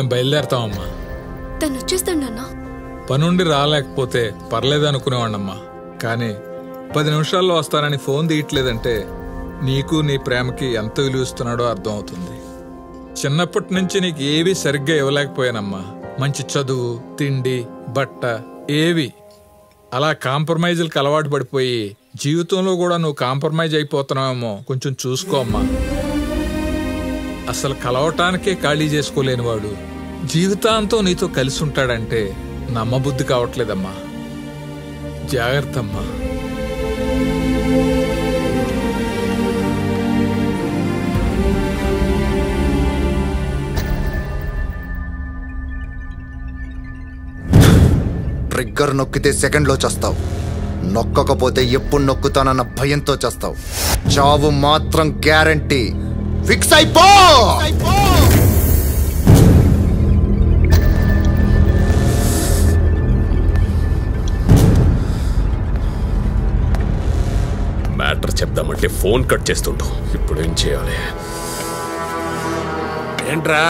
మేము బయలుదేరతామమ్మా. తను వచ్చేస్తాడు నాన్న. పనుండి రాలేకపోతే పర్లేదు అనుకునేవాణ్ణమ్మా, కానీ 10 నిమిషాల్లో వస్తానని ఫోన్ తీయట్లేదంటే నీకు నీ ప్రేమకి ఎంత విలువిస్తున్నాడో అర్థం అవుతుంది. చిన్నప్పటి నుంచి నీకు ఏవి సరిగ్గా ఇవ్వలేకపోయానమ్మా. మంచి చదువు, తిండి, బట్ట ఏవి. అలా కాంప్రమైజులకు అలవాటు పడిపోయి జీవితంలో కూడా నువ్వు కాంప్రమైజ్ అయిపోతున్నావేమో, కొంచెం చూసుకో అమ్మా. అసలు కలవటానికే ఖాళీ చేసుకోలేనివాడు జీవితాంతం నీతో కలిసి ఉంటాడంటే నమ్మబుద్ధి కావట్లేదమ్మా. జాగ్రత్త అమ్మా. ట్రిగ్గర్ నొక్కితే సెకండ్లో చేస్తావు, నొక్కకపోతే ఎప్పుడు నొక్కుతానన్న భయంతో చేస్తావు. చావు మాత్రం గ్యారంటీ. ఫిక్స్ అయిపో. మ్యాటర్ చెప్దామంటే ఫోన్ కట్ చేస్తుంటూ ఇప్పుడు ఏం చేయాలి? ఏంట్రా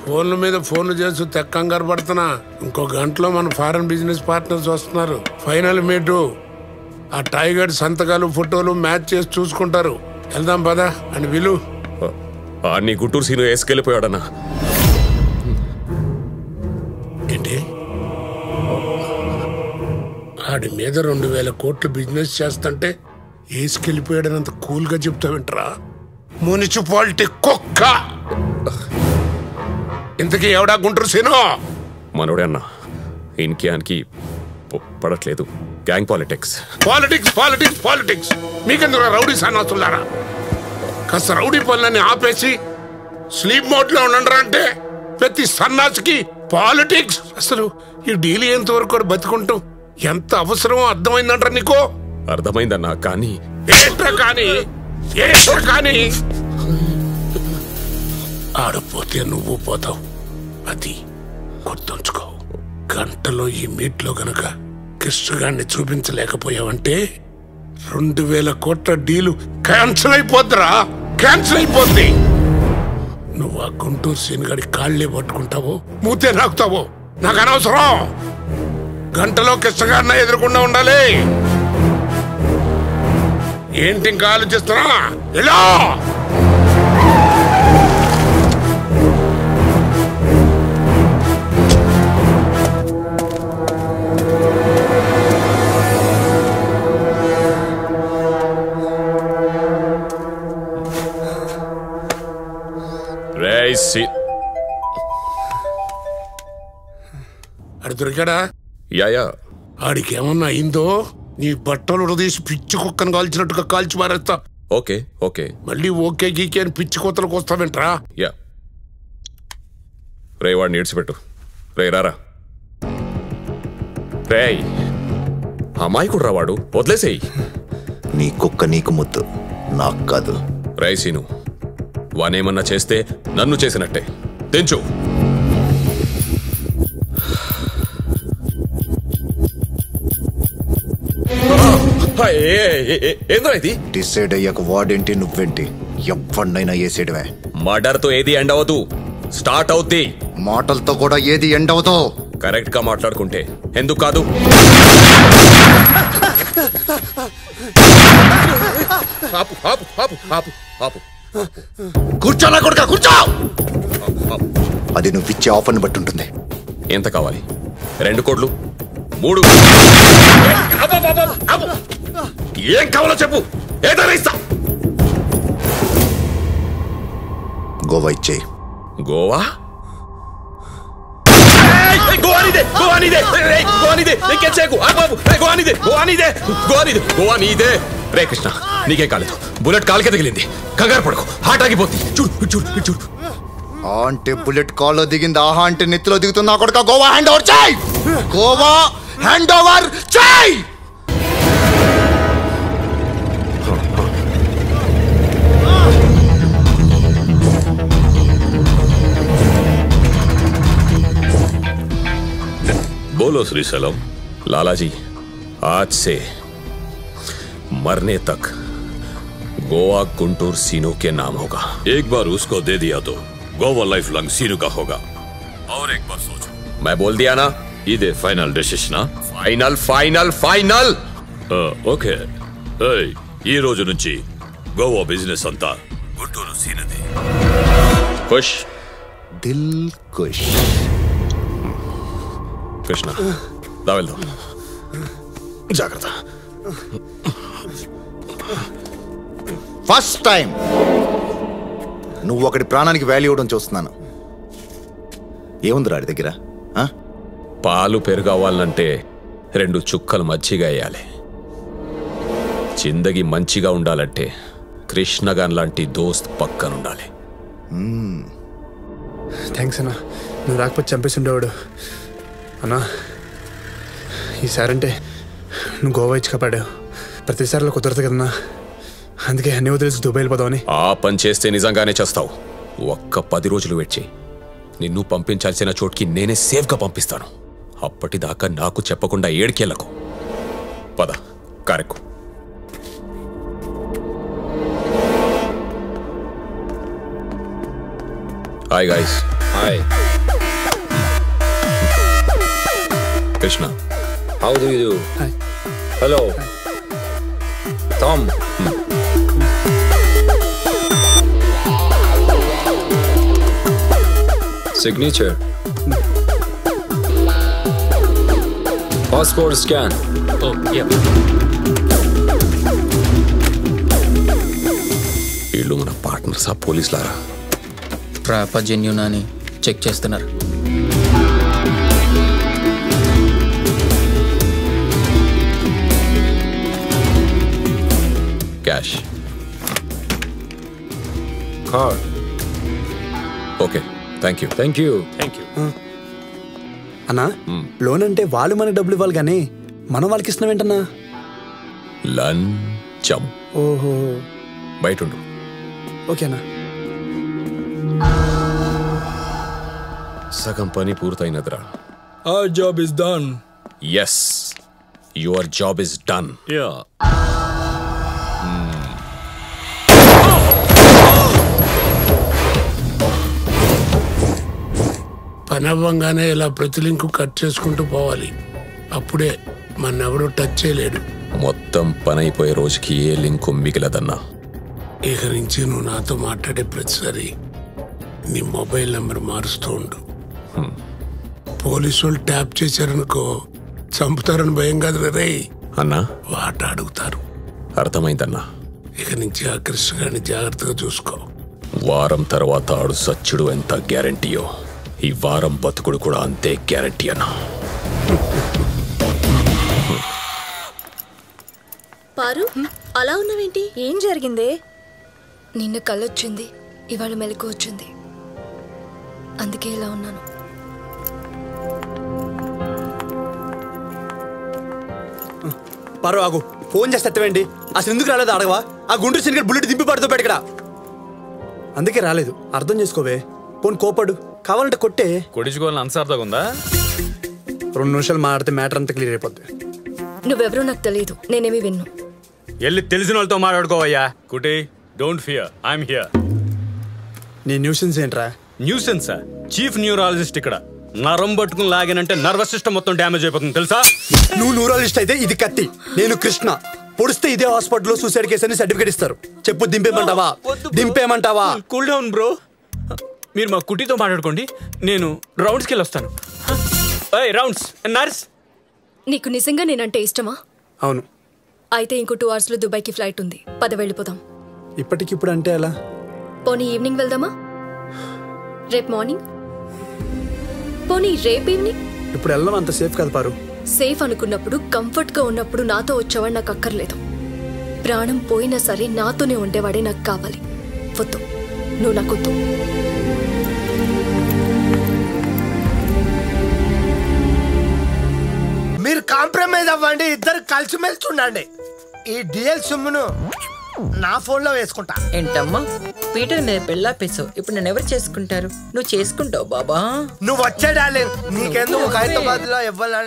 ఫోన్ల మీద ఫోన్లు చేస్తూ తెక్క కంగారు పడుతున్నా? ఇంకో గంటలో మన ఫారెన్ బిజినెస్ పార్ట్నర్స్ వస్తున్నారు. Final meet. ఆ టైగర్ సంతకాలు ఫోటోలు మ్యాచ్ చేసి చూసుకుంటారు. వెళ్దాం పదా అని విలు. నీ గుంటూరు సీను వేసుకెళ్ళిపోయాడన్నా. ఏంటి ఆడి మీద 2000 కోట్లు బిజినెస్ చేస్తుంటే వేసుకెళ్ళిపోయాడనంత కూల్గా చెప్తావేంట్రా? మున్సిపాలిటీ కుక్క. ఇంతకీ ఎవడా గుంటూరు సీను? మనోడే అన్నా. ఇన్కి పడట్లేదు. Gang politics politics politics politics. మీకెందుకు రౌడీ సన్నాసులారా? కాస్త రౌడీ పనులని ఆపేసి స్లీప్ మోడ్ లో ఉండండిరా అంటే ప్రతి సన్నాసికి పాలిటిక్స్. అసలు ఈ డీల్ ఎంతవరకు బతుకుంటూ ఎంత అవసరమో అర్థమైందంటారా నీకు? అర్థమైందన్నా. కానీ ఏంట్రా కానీ? ఏంట్రా కానీ? ఆడపోతే నువ్వు పోతావు, అది గుర్తుంచుకో. గంటలో ఈ మీట్లో గనక కృష్ణగాన్ని చూపించలేకపోయావంటే 2000 కోట్ల డీలు క్యాన్సిల్ అయిపోద్దిరా. క్యాన్సిల్ అయిపోద్ది. నువ్వు ఆ గుంటూరు సీనుగాడి కాళ్ళే పట్టుకుంటావో మూతే నాకుతావో నాకు అనవసరం. గంటలో కృష్ణగారిన ఎదురుకుండా ఉండాలి. ఏంటి ఇంకా ఆలోచిస్తున్నా? ఎలా అది దొరికాడా? యా. ఆడికి ఏమన్నా అయిందో నీ బట్టలు ఉడదీసి పిచ్చి కుక్కను కాల్చినట్టుగా కాల్చి మారేస్తా. Okay okay. మళ్ళీ ఓకే గీకే అని పిచ్చి కోతలకు వస్తావేంట్రా? యా. రే వాడిని ఏడ్చిపెట్టు. రే రారా. రే అమ్మాయి కూడా రావాడు, వదిలేసేయి. నీ కుక్క నీకు ముద్దు, నాకు కాదు. రే సీను, వానేమన్నా చేస్తే నన్ను చేసినట్టే. తెంచు. ఏంద్రా ఇది? డిసైడ్ అయ్యాక వాడేంటి నువ్వేంటి? ఎవరినైనా వేసేయడమే. మర్డర్ తో ఏది ఎండ్ అవ్వదు, స్టార్ట్ అవుద్ది. మాటలతో కూడా ఏది ఎండ్ అవదు. కరెక్ట్ గా మాట్లాడుకుంటే ఎందుకు కాదు? కూర్చోనా కొడుకా, కూర్చో. అది నువ్వు ఇచ్చే ఆఫర్ని బట్టి ఉంటుంది. ఎంత కావాలి? 2 కోట్లు, 3? ఏం కావాలో చెప్పు, ఏదైనా ఇస్తా. గోవా ఇచ్చేయి. గోవా? రే కృష్ణ, నీకే కాలేదు, బుల్లెట్ కాలుకే తగిలింది. కంగారు పడకు, హార్ట్ ఆగిపోతుంది. చూడు చూడు చూడు. అంటే బుల్లెట్ కాల్లో దిగింది, ఆహా అంటే నెత్తిలో దిగుతున్నా కొడుక. గోవా హ్యాండ్ ఓవర్ చేయి. గోవా హ్యాండ్ ఓవర్ చేయి. बोलो श्रीशैलम। लाला जी, आज से मरने तक गोवा गुंटूर सीनो के नाम होगा। एक बार उसको दे दिया तो गोवा लाइफ लॉन्ग सीनू का होगा और एक बार सोचो मैं बोल दिया ना इधे final decision final final final okay ఈ రోజు నుంచి గోవా బిజినెస్ అంతా గుంటూరు సీనది ఖుష్ దిల్ ఖుష్ కృష్ణ దా వెళ్దాం జాగ్రత్త ఫస్ట్ టైం నువ్వు ఒకటి ప్రాణానికి వాల్యూ ఇవ్వడం చూస్తున్నాను. ఏముంది రాడి దగ్గర? పాలు పెరుగవ్వాలంటే 2 చుక్కలు మజ్జిగ వేయాలి. జిందగీ మంచిగా ఉండాలంటే కృష్ణగాన్ లాంటి దోస్త్ పక్కనుండాలి. థ్యాంక్స్ అన్నా, నువ్వు రాకపోతే చంపేసి ఉండేవాడు. అన్నా ఈసారంటే నువ్వు గోవా ఇచ్చి కాపాడావు. ప్రతిసారిలో కుదరదు కదన్నా, అందుకే అన్ని వదిలేసి దుబాయ్ వెళ్ళిపోదామని. ఆ పని చేస్తే నిజంగానే చేస్తావు. ఒక్క 10 రోజులు వెయిట్ చేయి. నిన్ను పంపించాల్సిన చోటుకి నేనే సేఫ్గా పంపిస్తాను. అప్పటిదాకా నాకు చెప్పకుండా ఏడికెళ్ళకు. పద కారెక్కు. Hi guys. Hi. Krishna. How do you do? Hi. Hello. Tom. Signature. Passport scan. Oh, yeah. వీళ్ళు మన పార్ట్నర్సా పోలీసులారా? ప్రాపర్ జెన్యూన్ అని చెక్ చేస్తున్నారు. Cash. Card. Okay thank you. Thank you. అన్నా లోన్ అంటే వాళ్ళు మనకి డబ్బులు ఇవ్వాలి కానీ మనం వాళ్ళకి ఇస్తున్నాం ఏంటన్నా? లంచం. ఓహో బయట ఉండు. ఓకేనా? సగం పని పూర్తయినదిరా. Our job is done. Yes your job is done. పని అవ్వంగానే ఇలా ప్రతి లింకు కట్ చేసుకుంటూ పోవాలి. అప్పుడే మన్నెవడూ టచ్ చేయలేడు. మొత్తం పని అయిపోయే రోజుకి ఏ లింకు మిగిలదన్నా. ఇక నుంచి నువ్వు నాతో మాట్లాడే ప్రతిసారి నీ మొబైల్ నెంబర్ మారుస్తూ ఉండు. పోలీసు వాళ్ళు ట్యాప్ చేశారనుకో చంపుతారని భయం కాదు రే అన్నా. వాట అడుగుతారు. అర్థమైందన్నా. ఇక నుంచి ఆ కృష్ణ గారిని జాగ్రత్తగా చూసుకో. వారం తర్వాత ఆడు సచ్చుడు ఎంత గ్యారంటీయో ఈ వారం బతుకుడు కూడా అంతే గ్యారంటీ అన్నా. పారు అలా ఉన్నావేంటి? ఏం జరిగిందే? నిన్న కళ్ళొచ్చింది, ఇవాళ మెలకు వచ్చింది, అందుకే ఇలా ఉన్నాను. పారు ఆగు, ఫోన్ చేస్తే ఎత్తవేంటి? అసలు ఎందుకు రాలేదు అడగవా? ఆ గుంటూరు సినిమా బుల్లెట్ దింపి పడుతూ పెట్టుకడ. అందుకే రాలేదు, అర్థం చేసుకోవే. పోను కోపడు, కావాలంటే కొట్టే. కొట్టించుకోవాలని అన్సార్థంగా ఉందా? 2 నిమిషాలు మాట్లాడితే మ్యాటర్ అంతా క్లియర్ అయిపోద్ది. నువ్వెవరో నాకు తెలియదు, నేనేమి విన్ను. వెళ్ళి తెలిసిన వాళ్ళతో మాట్లాడుకోవయ్యా. కుటి డోంట్ ఫియర్, ఐఎమ్ హియర్. నీ న్యూసెన్స్ ఏంట్రా? న్యూసెన్సా? చీఫ్ న్యూరాలజిస్ట్ ఇక్కడ. నరం పట్టుకుని లాగానంటే నర్వస్ సిస్టమ్ మొత్తం డ్యామేజ్ అయిపోతుంది తెలుసా? నువ్వు న్యూరాలజిస్ట్ అయితే ఇది కత్తి, నేను కృష్ణ. పొడిస్తే ఇదే హాస్పిటల్లో సూసైడ్ కేసు అని సర్టిఫికేట్ ఇస్తారు. చెప్పు, దింపేమంటావా? దింపేమంటావా? Cool down bro. మీరు మా కుటీతో మాట్లాడుకోండి, నేను రౌండ్స్కి వెళ్ళి వస్తాను. Rounds nurse. నీకు నిజంగా నేనంటే ఇష్టమా? అవును. అయితే ఇంకో 2 hours లో దుబాయ్కి ఫ్లైట్ ఉంది, పద వెళ్ళిపోదాం. ఇప్పటికిప్పుడు అంటే ఎలా? పోనీ ఈవినింగ్ వెళ్దామా? రేపు మార్నింగ్? పోనీ రేపు ఈవినింగ్? ఇప్పుడు వెళ్ళడం అంత సేఫ్ కాదు పారు. సేఫ్ అనుకున్నప్పుడు, కంఫర్ట్ గా ఉన్నప్పుడు నాతో వచ్చేవాడు నాకు అక్కర్లేదు. ప్రాణం పోయినా సరే నాతోనే ఉండేవాడే నాకు కావాలి. వద్దు, నువ్వు నాకొద్దు. మీరు కాంప్రమైజ్ అవ్వండి, ఇద్దరు కలిసిమెలిసి ఉండండి. ఈ డిఎల్ సొమ్మును నా ఫోన్ లో వేసుకుంటా. ఏంటమ్మా పీటర్ మీద పెళ్ళాపేసావు, ఇప్పుడు నన్ను ఎవరు చేసుకుంటారు? నువ్వు చేసుకుంటావు బాబా. నువ్వు వచ్చే డార్లింగ్, నీకెందుకు హైదరాబాద్ లో ఇవ్వాలని